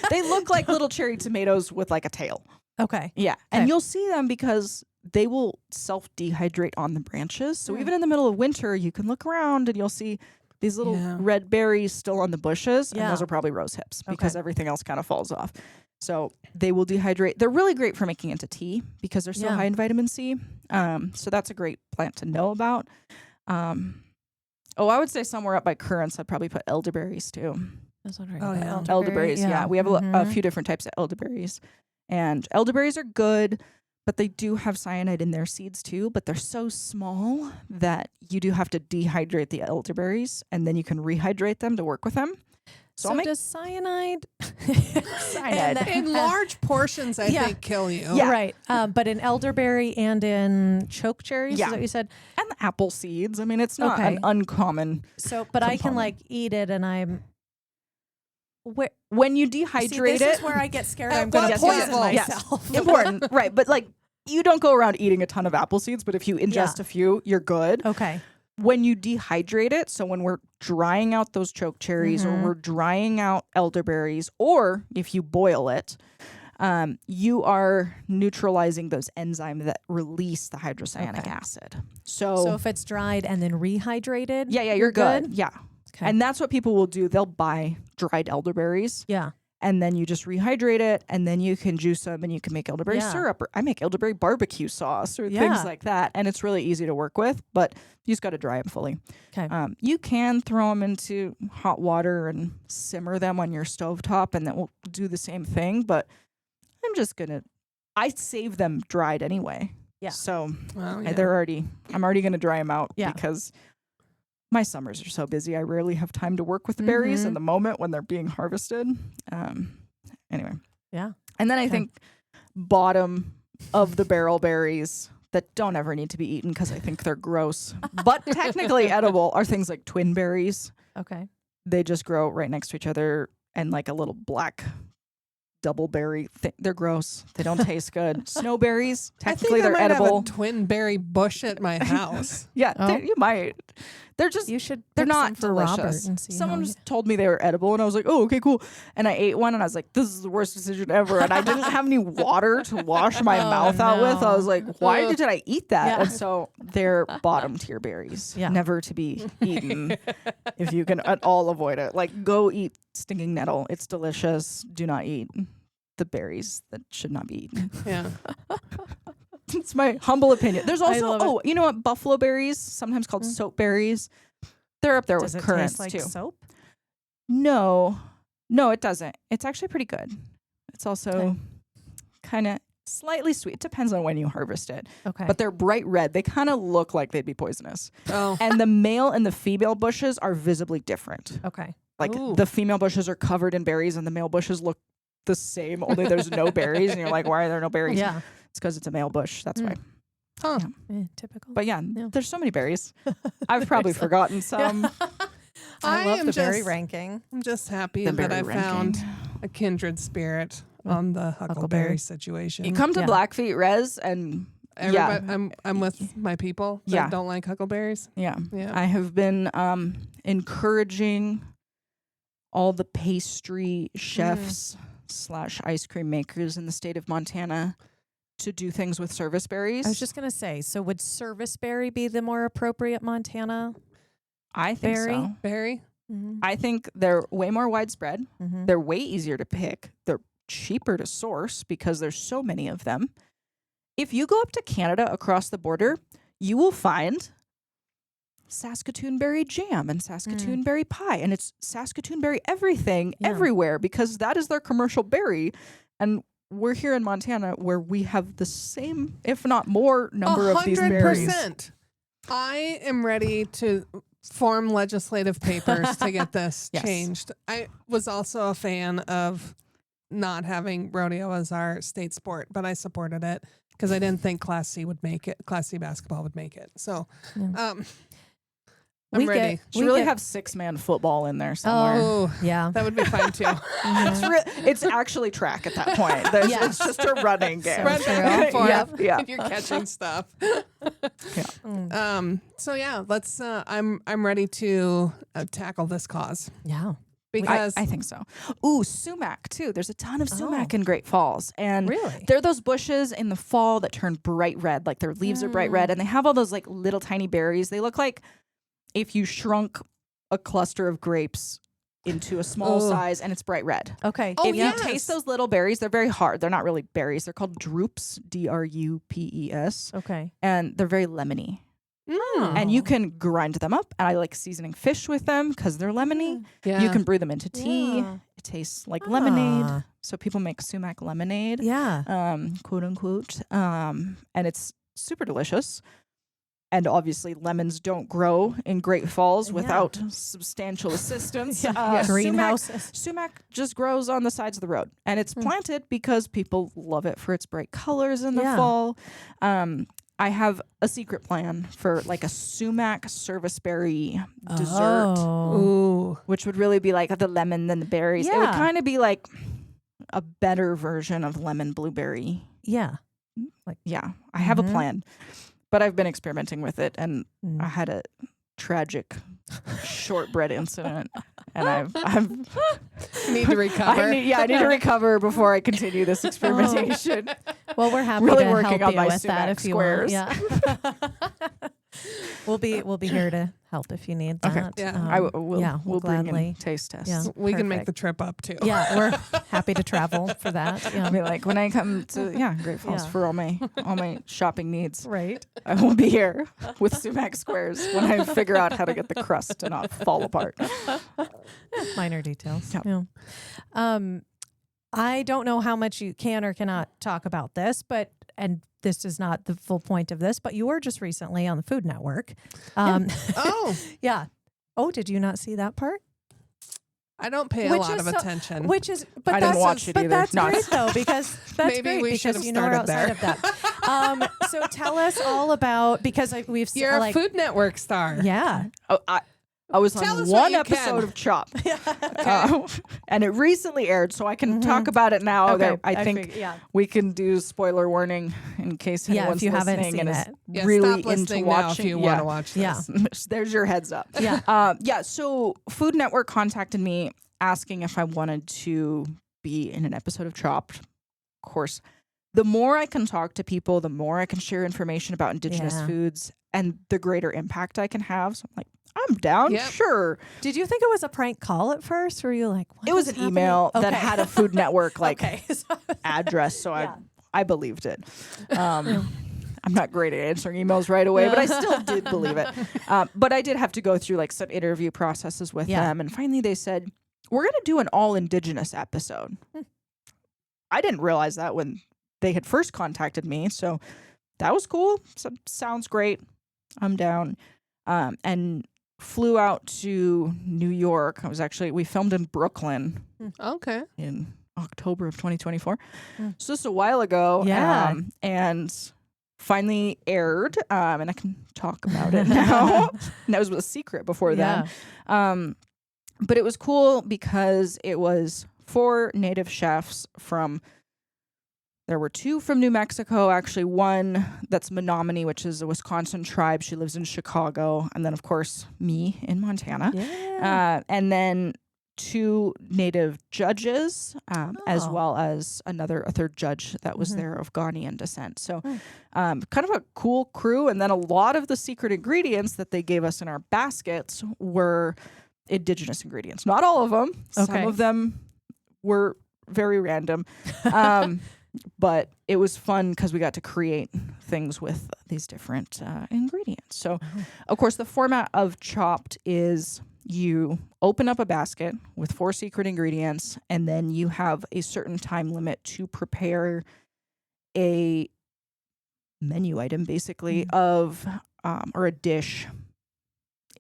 They look like little cherry tomatoes with like a tail. Okay. Yeah. And you'll see them because they will self-dehydrate on the branches. So even in the middle of winter, you can look around and you'll see these little red berries still on the bushes. And those are probably rose hips because everything else kind of falls off. So they will dehydrate. They're really great for making into tea because they're so high in vitamin C. So that's a great plant to know about. I would say somewhere up by currants, I'd probably put elderberries too. That's what Elderberries, yeah. We have a few different types of elderberries. And elderberries are good, but they do have cyanide in their seeds too. But they're so small that you do have to dehydrate the elderberries, and then you can rehydrate them to work with them. So does cyanide in large portions, I think, kill you. Yeah, right. But in elderberry and in choke cherries, is that what you said? And apple seeds. I mean, it's not an uncommon. So, but I can like eat it, and I'm. When you dehydrate this is where I get scared. I'm going to poison myself. Important, right? But like, you don't go around eating a ton of apple seeds. But if you ingest a few, you're good. Okay. When you dehydrate it, so when we're drying out those choke cherries or we're drying out elderberries, or if you boil it, you are neutralizing those enzymes that release the hydrocyanic acid. So if it's dried and then rehydrated, you're good. Yeah. Okay. And that's what people will do. They'll buy dried elderberries. Yeah. And then you just rehydrate it, and then you can juice them, and you can make elderberry syrup. Or I make elderberry barbecue sauce or things like that. And it's really easy to work with, but you just got to dry them fully. Okay. You can throw them into hot water and simmer them on your stovetop, and that will do the same thing. But I save them dried anyway. Yeah. So I'm already going to dry them out because my summers are so busy. I rarely have time to work with the berries in the moment when they're being harvested. Anyway. Yeah. And then I think bottom of the barrel berries that don't ever need to be eaten because I think they're gross, but technically edible are things like twin berries. Okay. They just grow right next to each other and like a little black double berry thing. They're gross. They don't taste good. Snowberries, technically they're edible. Have a twin berry bush at my house. You might. They're just You should. they're pick some not for Robert delicious. and see Someone how just told me they were edible, and I was like, "Oh, okay, cool." And I ate one, and I was like, "This is the worst decision ever." And I didn't have any water to wash my mouth out with. I was like, "Why did I eat that?" Yeah. And so they're bottom tier berries, Yeah. never to be eaten if you can at all avoid it. Like, go eat stinging nettle; it's delicious. Do not eat the berries that should not be eaten. Yeah. It's my humble opinion. There's I also love it. you know what? Buffalo berries, sometimes called soap berries. They're up there Does with it currants taste like too. soap? No, it doesn't. It's actually pretty good. It's also kind of slightly sweet. It depends on when you harvest it. Okay. But they're bright red. They kind of look like they'd be poisonous. Oh. And the male and the female bushes are visibly different. okay. Like Ooh. the female bushes are covered in berries and the male bushes look the same, only there's no berries. And you're like, why are there no berries? Yeah. It's because it's a male bush. That's why. Huh. Typical. But yeah, Yeah. there's so many berries. I've probably forgotten some. I love am the berry just- ranking. I'm just happy The that I berry found ranking. a kindred spirit on the huckleberry situation. You come to Yeah. Blackfeet Res and Everybody, I'm with my people that Yeah. don't like huckleberries. yeah. Yeah. I have been encouraging all the pastry chefs / ice cream makers in the state of Montana to do things with service berries. I was just gonna say. So would service berry be the more appropriate Montana I think berry? so. Berry? Mm-hmm. I think they're way more widespread. Mm-hmm. They're way easier to pick. They're cheaper to source because there's so many of them. If you go up to Canada across the border, you will find Saskatoon berry jam and Saskatoon berry pie, and it's Saskatoon berry everything Yeah. everywhere because that is their commercial berry. And we're here in Montana where we have the same, if not more, number of these berries. 100%. I am ready to form legislative papers to get this Yes. changed. I was also a fan of not having rodeo as our state sport, but I supported it because I didn't think Class C would make it. Class C basketball would make it. So, I'm We ready. get- Should really have 6-man football in there somewhere. Oh, Yeah. that would be fine too. It's actually track at that point. Yeah. It's just a running game. Run true. back and forth Yeah. if you're catching stuff. Mm. So yeah, let's. I'm ready to tackle this cause Yeah. because I think so. Ooh, sumac too. There's a ton of sumac in Great Falls, and Really? they're those bushes in the fall that turn bright red, like their leaves are bright red, and they have all those like little tiny berries. They look like if you shrunk a cluster of grapes into a small Ugh. size, and it's bright red. Okay. Oh, If yes. you taste those little berries, they're very hard. They're not really berries. They're called drupes, drupes, Okay. and they're very lemony. Mm. And you can grind them up. And I like seasoning fish with them because they're lemony. Yeah. You can brew them into tea. Yeah. It tastes like lemonade. Ah. So people make sumac lemonade, Yeah. quote unquote. And it's super delicious. And obviously, lemons don't grow in Great Falls Yeah. without substantial assistance. Greenhouses. Sumac just grows on the sides of the road, and it's planted because people love it for its bright colors in the Yeah. fall. I have a secret plan for like a sumac service berry dessert, Oh. Ooh. which would really be like the lemon and the berries. It would Yeah. kind of be like a better version of lemon blueberry. Yeah. Yeah, I have Mhm. a plan, but I've been experimenting with it, and Mm. I had a tragic shortbread incident, and I've Need to recover. I need to recover before I continue this experimentation. Well, we're happy Really to working help on you my with that sumac if you squares. want. Yeah. we'll be here to help if you need that. Okay. Yeah. We'll we'll bring gladly. in taste tests. Yeah. We can make Perfect. the trip up too. Yeah, we're happy to travel for that. I Yeah. mean, like when I come to Great Falls Yeah. for all my shopping needs, Right. I will be here with sumac squares when I figure out how to get the crust to not fall apart. Minor details. Yep. Yeah. I don't know how much you can or cannot talk about this, and this is not the full point of this, but you were just recently on the Food Network. Oh, Yeah. Oh, did you not see that part? I don't pay a Which lot is of so- attention. Which is, but I didn't that's, watch it but either. that's No. great though, because that's Maybe great we should because have you know we're started outside there. of that. So tell us all about, because we've seen You're like, a Food Network star. yeah. Oh, I was Tell on us what one you episode can. of Chopped, and it recently aired, so I can talk about it now. Okay, That I think yeah. we can do spoiler warning in case Yeah, anyone's if you haven't listening seen and it. is Yeah, really stop into listening watching. now if you yeah. want to watch this. Yeah. There's your heads up. Yeah. So Food Network contacted me asking if I wanted to be in an episode of Chopped. Of course, the more I can talk to people, the more I can share information about Indigenous Yeah. foods, and the greater impact I can have. So I'm like, I'm down. Yep. Sure. Did you think it was a prank call at first? Or were you like, what It was is an happening? email that Okay. had a Food Network Okay. address, so Yeah. I believed it. I'm not great at answering emails right away, but I still did believe it. But I did have to go through like some interview processes with Yeah. them, and finally they said, "We're going to do an all Indigenous episode." I didn't realize that when they had first contacted me, so that was cool. So, sounds great. I'm down. And flew out to New York. We filmed in Brooklyn Okay. in October of 2024. Mm. So this is a while ago. Yeah. And finally aired. And I can talk about it now. And that was a secret before then. But it was cool because it was 4 native chefs there were 2 from New Mexico, actually one that's Menominee, which is a Wisconsin tribe. She lives in Chicago. And then, of course, me in Montana. Yeah. And then 2 native judges, as Oh. well as a third judge that was Mhm. there of Ghanaian descent. So Mm. kind of a cool crew. And then a lot of the secret ingredients that they gave us in our baskets were Indigenous ingredients. Not all of them. Okay. Some of them were very random. But it was fun because we got to create things with these different ingredients. So, of course, the format of Chopped is you open up a basket with 4 secret ingredients, and then you have a certain time limit to prepare a menu item, basically, of or a dish,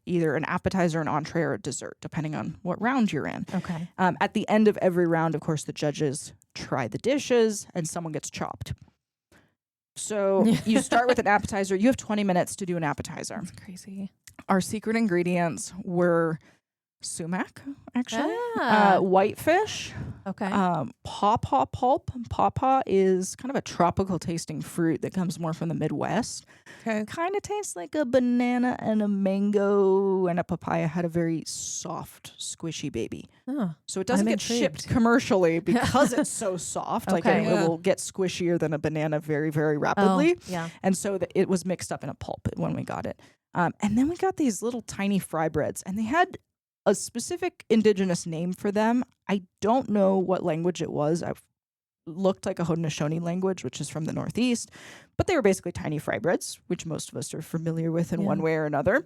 either an appetizer, an entree, or a dessert, depending on what round you're in. Okay. At the end of every round, of course, the judges try the dishes and someone gets chopped. So you start with an appetizer. You have 20 minutes to do an appetizer. That's crazy. Our secret ingredients were sumac, actually, Ah. whitefish, Okay. pawpaw pulp. Pawpaw is kind of a tropical tasting fruit that comes more from the Midwest. Okay. Kind of tastes like a banana and a mango and a papaya had a very soft, squishy baby. Oh. So it doesn't I'm get shipped intrigued. commercially because it's so soft. Like Okay. it Yeah. will get squishier than a banana very, very rapidly. Oh, yeah. And so it was mixed up in a pulp when we got it. And then we got these little tiny fry breads, and they had a specific Indigenous name for them. I don't know what language it was. I've looked like a Haudenosaunee language, which is from the Northeast, but they were basically tiny fry breads, which most of us are familiar with in one way or another.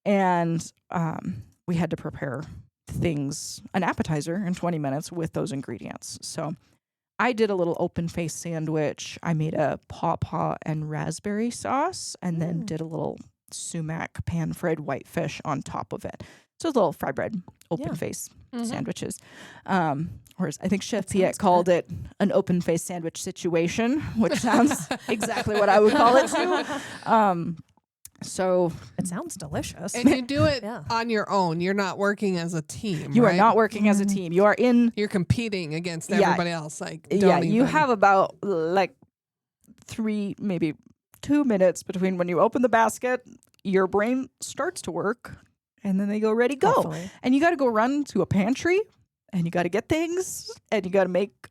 And we had to prepare an appetizer in 20 minutes with those ingredients. So I did a little open face sandwich. I made a pawpaw and raspberry sauce, and then did a little sumac pan fried whitefish on top of it. So little fry bread, open face sandwiches. Whereas I think Chef Piet called it an open face sandwich situation, which sounds exactly what I would call it too. So It sounds delicious. And you do it Yeah. on your own. You're not working as a team. you right? are not working as a team. You are in. You're competing against Yeah. everybody else. Like, Yeah, don't you even. have about like 3, maybe 2 minutes between when you open the basket, your brain starts to work, and then they go ready, go. Hopefully. And you got to go run to a pantry, and you got to get things, and you got to make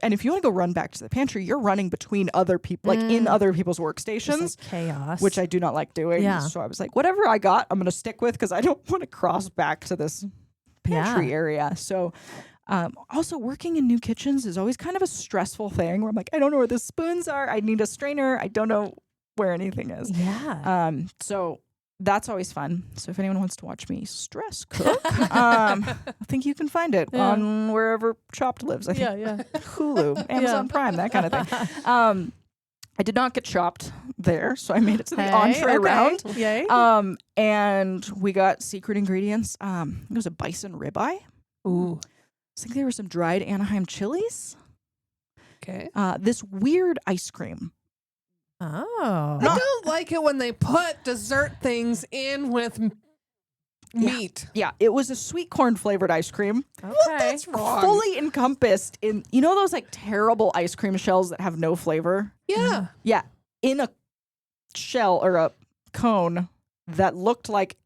and if you want to go run back to the pantry, you're running between other people, like in other people's Just workstations, like chaos. which I do not like doing. Yeah. So I was like, whatever I got, I'm going to stick with because I don't want to cross back to this pantry Yeah. area. So also working in new kitchens is always kind of a stressful thing where I'm like, I don't know where the spoons are. I need a strainer. I don't know where anything is. Yeah. So that's always fun. So if anyone wants to watch me stress cook, I think you can find it on wherever Chopped lives. I think yeah. Hulu, Amazon Prime, that kind of thing. I did not get chopped there, so I made it to the entree round. Yay. And we got secret ingredients. It was a bison ribeye. Ooh. I think there were some dried Anaheim chilies. Okay. This weird ice cream. Oh. I don't like it when they put dessert things in with meat. Yeah, it was a sweet corn flavored ice cream. Okay. Wrong. Fully encompassed in, you know those like terrible ice cream shells that have no flavor? Yeah. Yeah, in a shell or a cone that looked like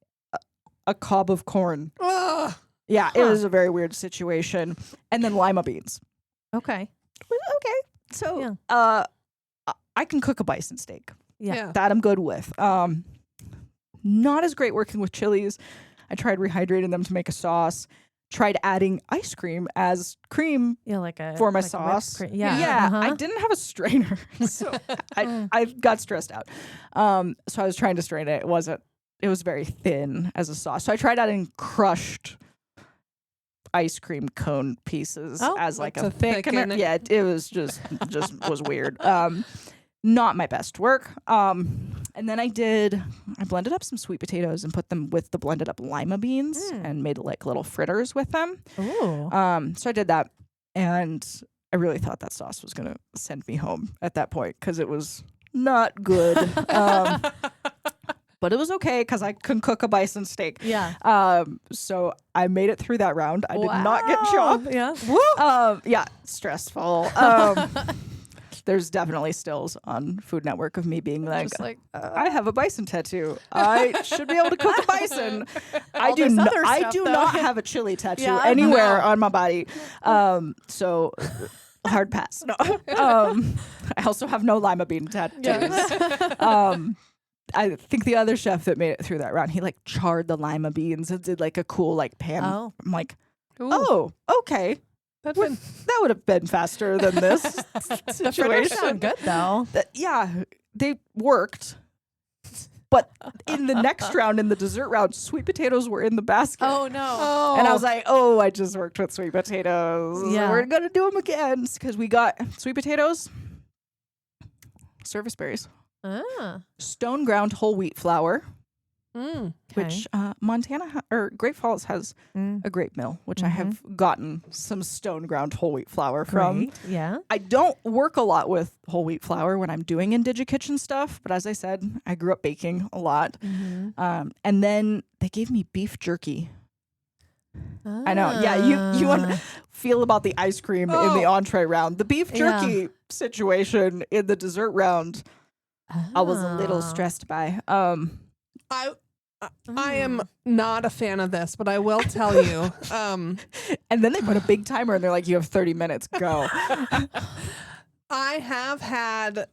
a cob of corn. Ugh. Yeah, it was a very weird situation. And then lima beans. Okay. Okay. So Yeah. I can cook a bison steak. Yeah. That I'm good with. Not as great working with chilies. I tried rehydrating them to make a sauce. Tried adding ice cream as cream Yeah, like a for my like a whipped sauce. cream. Yeah. Yeah. Uh-huh. I didn't have a strainer, so I got stressed out. So I was trying to strain it. It was very thin as a sauce. So I tried adding crushed ice cream cone pieces as like a thickener. Yeah, it was just was weird. Not my best work. And then I blended up some sweet potatoes and put them with the blended up lima beans and made like little fritters with them. Ooh. So I did that, and I really thought that sauce was gonna send me home at that point because it was not good. But it was okay because I can cook a bison steak. Yeah. So I made it through that round. I did not get chopped. Yeah. Yeah, stressful. There's definitely stills on Food Network of me being like, Just like, I have a bison tattoo. I should be able to cook a bison. I All do this not. other I stuff, do though. not have a chili tattoo Yeah, anywhere no. on my body. So hard pass. No. I also have no lima bean tattoos. I think the other chef that made it through that round, he like charred the lima beans and did like a cool like pan. Oh. I'm like, ooh, oh, okay. that's been That would have been faster than this The fritters situation. sound good though. Yeah, they worked. But in the next round, in the dessert round, sweet potatoes were in the basket. Oh no. oh, And I was like, oh, I just worked with sweet potatoes. Yeah. We're going to do them again because we got sweet potatoes, service berries, Ah. stone ground whole wheat flour, mm, which Montana or Great Falls has a grape mill, which I have gotten some stone ground whole wheat flour from. Great. Yeah. I don't work a lot with whole wheat flour when I'm doing Indigikitchen stuff, but as I said, I grew up baking a lot. And then they gave me beef jerky. I know. Yeah, you want to feel about the ice cream in the entree round. The beef jerky situation in the dessert round, I was a little stressed by. I am not a fan of this, but I will tell you. And then they put a big timer and they're like, you have 30 minutes, go. I have had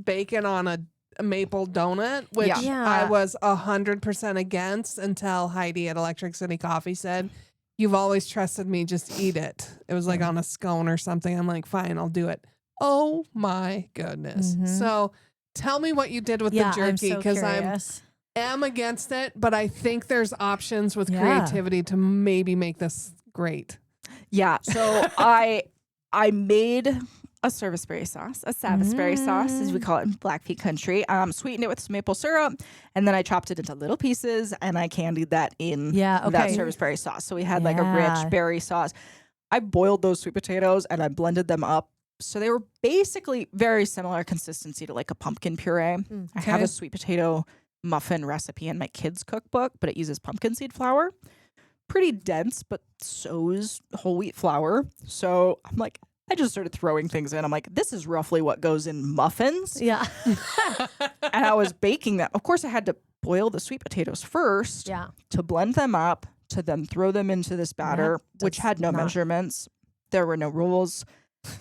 bacon on a maple donut, which Yeah. I was 100% against until Heidi at Electric City Coffee said, "You've always trusted me, just eat it." It was like on a scone or something. I'm like, fine, I'll do it. Oh my goodness. So tell me what you did with the jerky, because I am against it, but I think there's options with creativity to maybe make this great. Yeah. So I made a service berry sauce, a Salisbury sauce, as we call it in Blackfeet country. Sweetened it with some maple syrup, and then I chopped it into little pieces, and I candied that in that service berry sauce. So we had like a rich berry sauce. I boiled those sweet potatoes, and I blended them up. So they were basically very similar consistency to like a pumpkin puree. I have a sweet potato muffin recipe in my kids' cookbook, but it uses pumpkin seed flour. Pretty dense, but so is whole wheat flour. So I'm like, I just started throwing things in. I'm like, this is roughly what goes in muffins. Yeah. And I was baking them. Of course, I had to boil the sweet potatoes first to blend them up, to then throw them into this batter, which had no measurements. There were no rules.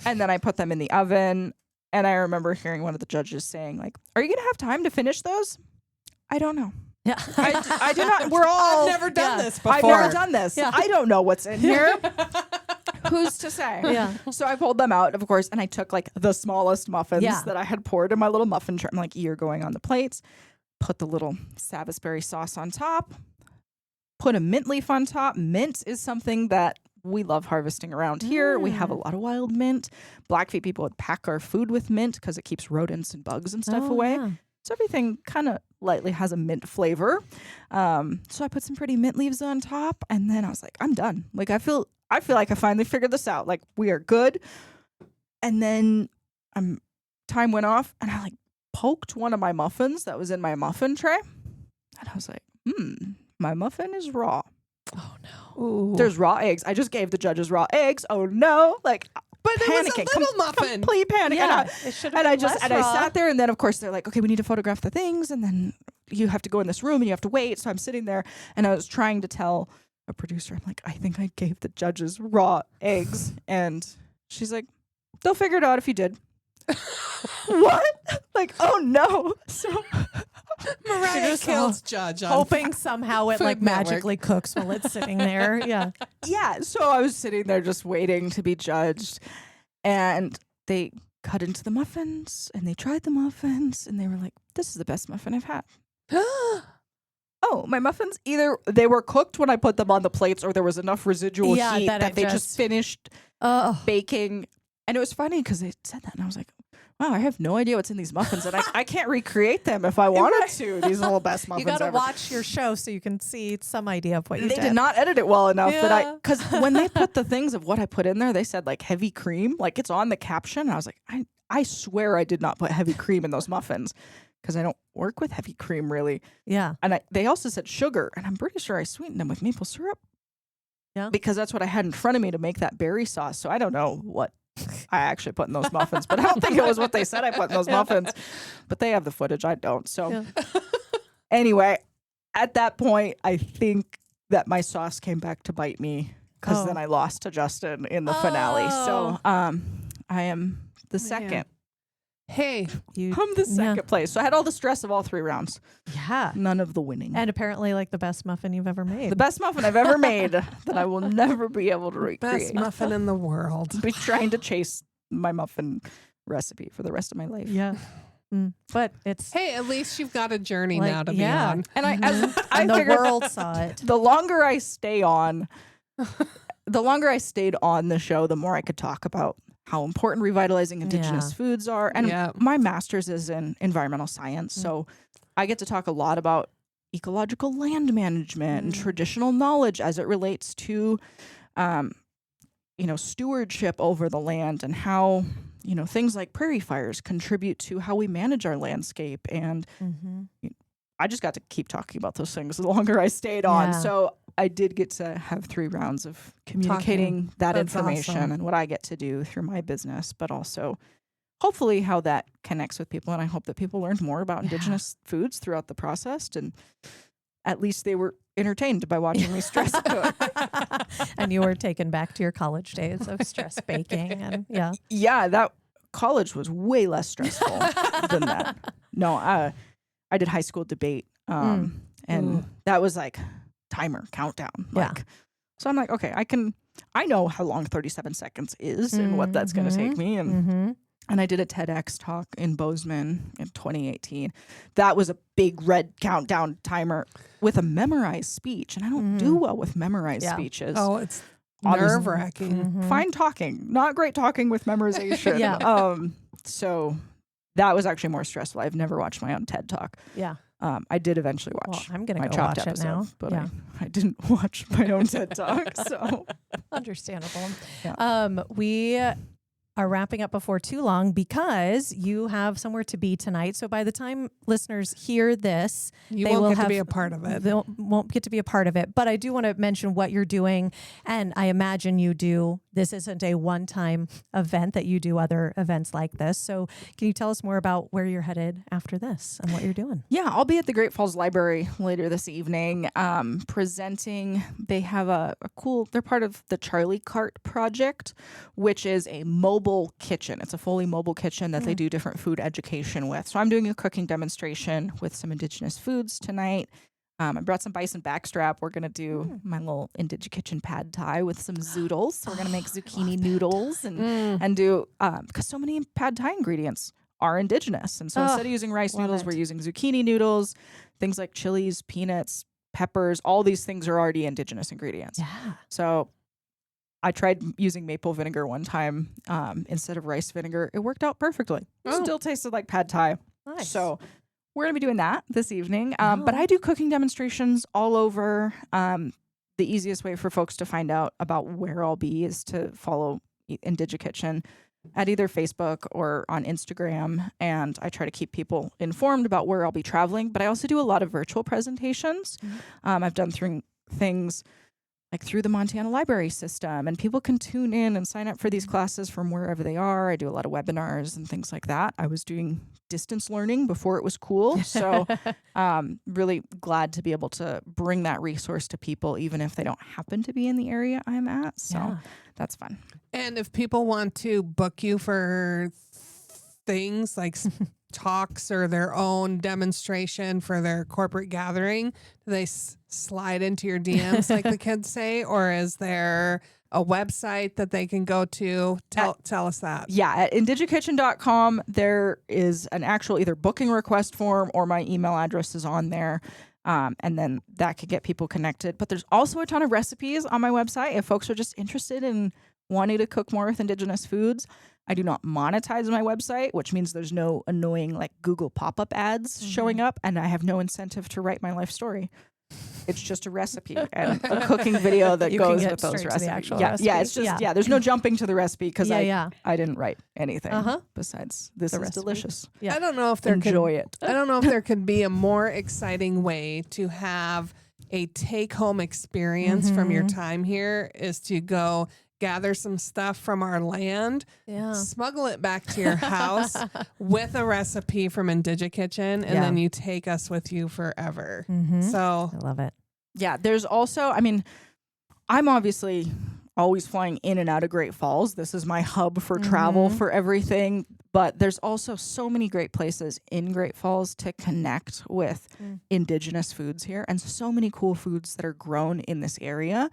And then I put them in the oven. And I remember hearing one of the judges saying, like, are you going to have time to finish those? I don't know. Yeah. I do not. We're all. I've never done this before. I've never done this. Yeah. I don't know what's in here. Who's to say? Yeah. So I pulled them out, of course, and I took like the smallest muffins that I had poured in my little muffin tray. I'm like, you're going on the plates. Put the little Salisbury sauce on top. Put a mint leaf on top. Mint is something that we love harvesting around here. We have a lot of wild mint. Blackfeet people would pack our food with mint because it keeps rodents and bugs and stuff away. Yeah. So everything kind of lightly has a mint flavor. So I put some pretty mint leaves on top, and then I was like, I'm done. Like I feel like I finally figured this out. Like we are good. And then time went off, and I like poked one of my muffins that was in my muffin tray, and I was like, my muffin is raw. Oh no. Ooh. There's raw eggs. I just gave the judges raw eggs. Oh no. Like, But it was a panicking. little muffin. Complete panic. Yeah, it should have And I been just less I raw. sat there, and then of course they're like, okay, we need to photograph the things, and then you have to go in this room and you have to wait. So I'm sitting there, and I was trying to tell a producer, I'm like, I think I gave the judges raw eggs, and she's like, they'll figure it out if you did. What? Like, oh no. So Mariah just kills Judge on hoping somehow it Food like Network. magically cooks while it's sitting there. Yeah. yeah, so I was sitting there just waiting to be judged, and they cut into the muffins, and they tried the muffins, and they were like, this is the best muffin I've had. Oh, my muffins, either they were cooked when I put them on the plates, or there was enough residual Yeah, heat that that it they just- just finished Oh. baking. And it was funny because they said that, and I was like, wow, I have no idea what's in these muffins, and I can't recreate them if I wanted to. These are the best You muffins got to ever. watch your show so you can see some idea of what you They did. did not edit it well enough that Yeah. because when they put the things of what I put in there, they said like heavy cream, like it's on the caption. And I was like, I swear I did not put heavy cream in those muffins because I don't work with heavy cream really. Yeah. And they also said sugar, and I'm pretty sure I sweetened them with maple syrup. Yeah. Because that's what I had in front of me to make that berry sauce. So I don't know what I actually put in those muffins, but I don't think it was what they said I put in those muffins. But they have the footage. I don't. So Yeah. anyway, at that point, I think that my sauce came back to bite me because Oh. then I lost to Justin in the finale. So I am the second. Hey, You, I'm the second place. So I had all the stress of all 3 rounds. yeah. None of the winning. And apparently like the best muffin you've ever made. The best muffin I've ever made that I will never be able to recreate. best muffin in the world. Be trying to chase my muffin recipe for the rest of my life. Yeah. But it's Hey, at least you've got a journey like, now to yeah. be on. And I and the figured world saw it. the longer I stay on, the longer I stayed on the show, the more I could talk about how important revitalizing indigenous Yeah. foods are. And Yeah. my master's is in environmental science, so I get to talk a lot about ecological land management and traditional knowledge as it relates to, stewardship over the land, and how, things like prairie fires contribute to how we manage our landscape. And I just got to keep talking about those things the longer I stayed on. Yeah. So I did get to have 3 rounds of communicating that That's information awesome. and what I get to do through my business, but also hopefully how that connects with people. And I hope that people learned more about indigenous foods throughout the process, and at least they were entertained by watching me stress cook. And you were taken back to your college days of stress baking and yeah. Yeah, that college was way less stressful than that. No, I did high school debate, and that was like timer countdown. Yeah. Like, so I'm like, okay, I know how long 37 seconds is and what that's going to take me. And I did a TEDx talk in Bozeman in 2018. That was a big red countdown timer with a memorized speech. And I don't do well with memorized speeches. Oh, it's Obviously. nerve-wracking. Fine talking, not great talking with memorization. Yeah. So that was actually more stressful. I've never watched my own TED talk. Yeah. I did eventually watch Well, I'm gonna my go Chopped watch it episode, now. but Yeah. I didn't watch my own TED talk. So Understandable. Yeah. We are wrapping up before too long because you have somewhere to be tonight. So by the time listeners hear this, You they won't will get to have, be a part of it. They won't get to be a part of it. But I do want to mention what you're doing. And I imagine you do. This isn't a one-time event, that you do other events like this. So can you tell us more about where you're headed after this and what you're doing? yeah, I'll be at the Great Falls Library later this evening presenting. They have a cool, they're part of the Charlie Cart Project, which is a mobile kitchen. It's a fully mobile kitchen that they do different food education with. So I'm doing a cooking demonstration with some indigenous foods tonight. I brought some bison backstrap. We're going to do my little Indigikitchen pad thai with some zoodles. So we're going to make zucchini noodles and do, because so many pad thai ingredients are indigenous. And so instead of using rice noodles, we're using zucchini noodles, things like chilies, peanuts, peppers. All these things are already indigenous ingredients. Yeah. So I tried using maple vinegar one time instead of rice vinegar. It worked out perfectly. Still tasted like pad thai. Nice. So we're going to be doing that this evening. But I do cooking demonstrations all over. The easiest way for folks to find out about where I'll be is to follow Indigikitchen at either Facebook or on Instagram, and I try to keep people informed about where I'll be traveling. But I also do a lot of virtual presentations. I've done things like through the Montana Library System, and people can tune in and sign up for these classes from wherever they are. I do a lot of webinars and things like that. I was doing distance learning before it was cool. So really glad to be able to bring that resource to people, even if they don't happen to be in the area I'm at. So that's fun. And if people want to book you for things like talks or their own demonstration for their corporate gathering, do they slide into your DMs like the kids say, or is there a website that they can go to? Tell us that. Yeah, at Indigikitchen.com, there is an actual either booking request form or my email address is on there. And then that could get people connected. But there's also a ton of recipes on my website if folks are just interested in wanting to cook more with Indigenous foods. I do not monetize my website, which means there's no annoying like Google pop-up ads showing up, and I have no incentive to write my life story. It's just a recipe and a cooking video that goes with those recipes. Yeah, it's just there's no jumping to the recipe because I didn't write anything besides this is delicious. Yeah. I don't know if there I don't know if there could be a more exciting way to have a take-home experience from your time here is to go gather some stuff from our land, smuggle it back to your house with a recipe from Indigikitchen, and then you take us with you forever. So I love it. Yeah, there's also, I mean, I'm obviously always flying in and out of Great Falls. This is my hub for travel for everything. But there's also so many great places in Great Falls to connect with Indigenous foods here, and so many cool foods that are grown in this area.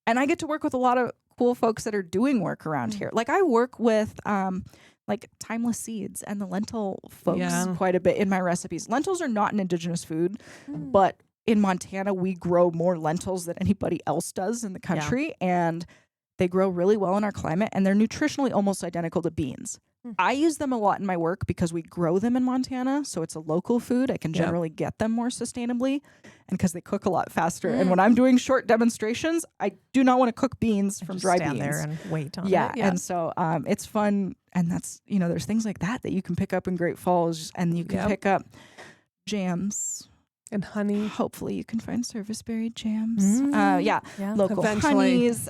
And I get to work with a lot of cool folks that are doing work around here. Like I work with like Timeless Seeds and the lentil folks quite a bit in my recipes. Lentils are not an Indigenous food, but in Montana, we grow more lentils than anybody else does in the country. And they grow really well in our climate, and they're nutritionally almost identical to beans. I use them a lot in my work because we grow them in Montana, so it's a local food. I can generally get them more sustainably, and because they cook a lot faster. And when I'm doing short demonstrations, I do not want to cook beans from dry beans. Stand there and wait on it. Yeah, and so it's fun, and that's there's things like that you can pick up in Great Falls, and you can pick up jams. And honey. Hopefully you can find service-berry jams. Local Eventually. honeys.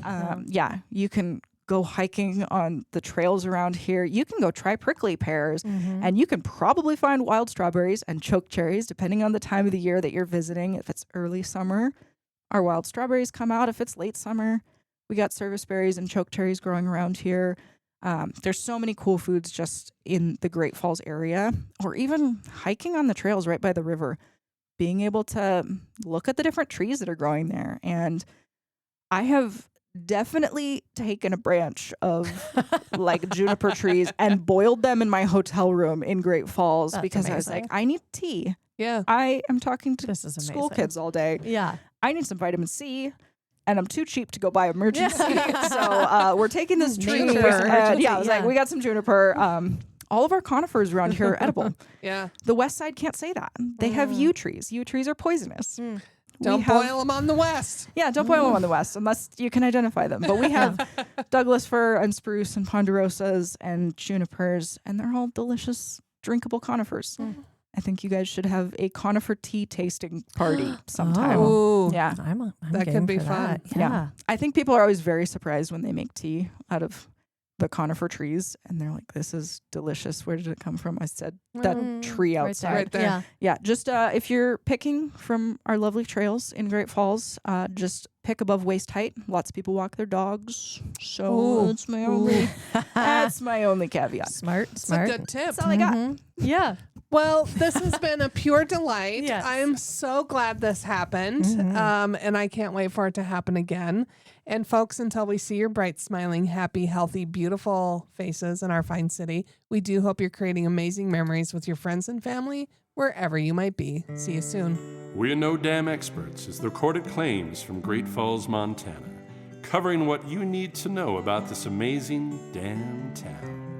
You can go hiking on the trails around here. You can go try prickly pears, and you can probably find wild strawberries and choke cherries, depending on the time of the year that you're visiting. If it's early summer, our wild strawberries come out. If it's late summer, we got service berries and choke cherries growing around here. There's so many cool foods just in the Great Falls area, or even hiking on the trails right by the river. Being able to look at the different trees that are growing there. And I have definitely taken a branch of like juniper trees and boiled them in my hotel room in Great Falls. That's because amazing. I was like, I need tea. Yeah. I am talking to school kids all day. Yeah. I need some vitamin C. And I'm too cheap to go buy emergency. So we're taking this tree. I was like, we got some juniper. All of our conifers around here are edible. Yeah. The west side can't say that. They have yew trees. Yew trees are poisonous. Don't boil them on the west. Yeah, don't boil them on the west unless you can identify them. But we have Douglas fir and spruce and ponderosas and junipers, and they're all delicious, drinkable conifers. I think you guys should have a conifer tea tasting party sometime. Oh, yeah. I'm that could be fun. Yeah. I think people are always very surprised when they make tea out of the conifer trees, and they're like, this is delicious. Where did it come from? I said, that tree outside. Right there. Yeah. Just if you're picking from our lovely trails in Great Falls, just pick above waist height. Lots of people walk their dogs. So that's my only caveat. Smart. It's a good tip. That's all I got. Yeah. Well, this has been a pure delight. Yes. I am so glad this happened. And I can't wait for it to happen again. And folks, until we see your bright, smiling, happy, healthy, beautiful faces in our fine city, we do hope you're creating amazing memories with your friends and family wherever you might be. See you soon. We're No Dam Experts is the recorded claims from Great Falls, Montana, covering what you need to know about this amazing damn town.